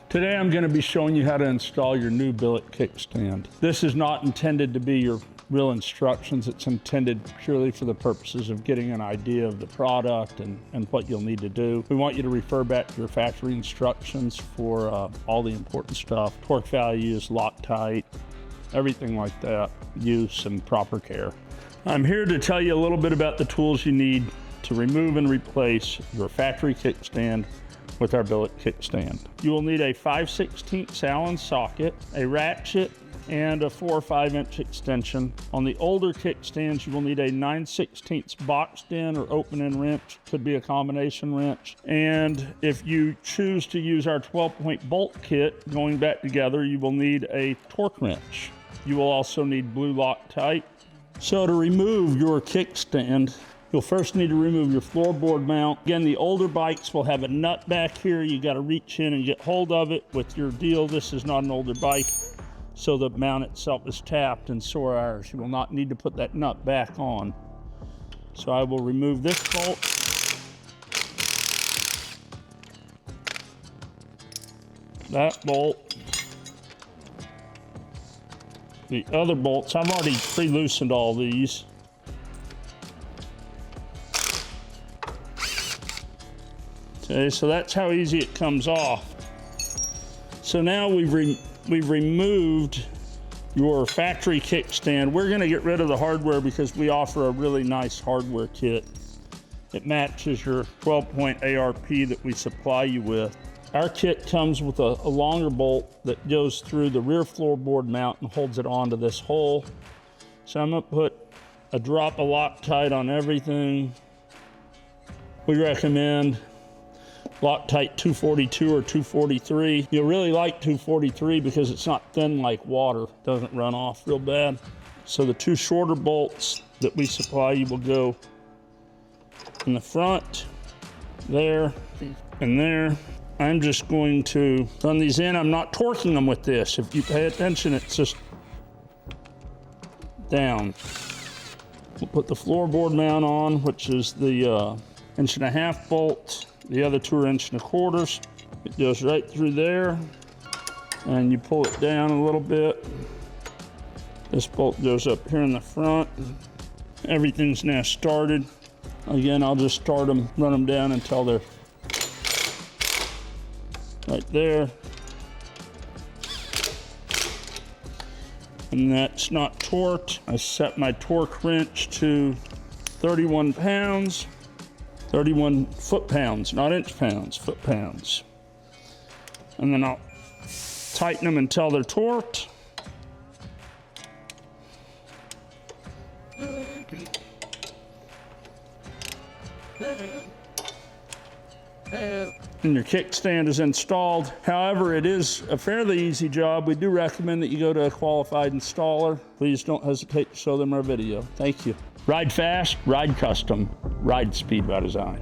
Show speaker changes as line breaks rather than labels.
Today I'm going to be showing you how to install your new billet kickstand. This is not intended to be your real instructions. It's intended purely for the purposes of getting an idea of the product and what you'll need to do. We want you to refer back to your factory instructions for all the important stuff. Torque values, Loctite, everything like that, use and proper care. I'm here to tell you a little bit about the tools you need to remove and replace your factory kickstand with our billet kickstand. You will need a 5/16 Allen socket, a ratchet, and a 4 or 5 inch extension. On the older kickstands, you will need a 9/16 boxed in or open in wrench, could be a combination wrench. And if you choose to use our 12-point bolt kit going back together, you will need a torque wrench. You will also need blue Loctite. So to remove your kickstand, you'll first need to remove your floorboard mount. Again, the older bikes will have a nut back here. You got to reach in and get hold of it. With your deal, this is not an older bike, so the mount itself is tapped, and so are ours. You will not need to put that nut back on. So I will remove this bolt. That bolt. The other bolts, I've already pre-loosened all these. Okay, so that's how easy it comes off. So now we've removed your factory kickstand. We're gonna get rid of the hardware because we offer a really nice hardware kit. It matches your 12-point ARP that we supply you with. Our kit comes with a longer bolt that goes through the rear floorboard mount and holds it onto this hole. So I'm gonna put a drop of Loctite on everything. We recommend Loctite 242 or 243. You'll really like 243 because it's not thin like water. It doesn't run off real bad. So the two shorter bolts that we supply you will go in the front, there, and there. I'm just going to run these in. I'm not torquing them with this. If you pay attention, it's just down. We'll put the floorboard mount on, which is the 1.5-inch bolt. The other two are 1.25 inches. It goes right through there, and you pull it down a little bit. This bolt goes up here in the front. Everything's now started. Again, I'll just start them, run them down until they're right there. And that's not torqued. I set my torque wrench to 31 pounds. 31 foot-pounds, not inch-pounds, foot-pounds. And then I'll tighten them until they're torqued. And your kickstand is installed. However, it is a fairly easy job. We do recommend that you go to a qualified installer. Please don't hesitate to show them our video. Thank you. Ride fast, ride custom, ride speed by design.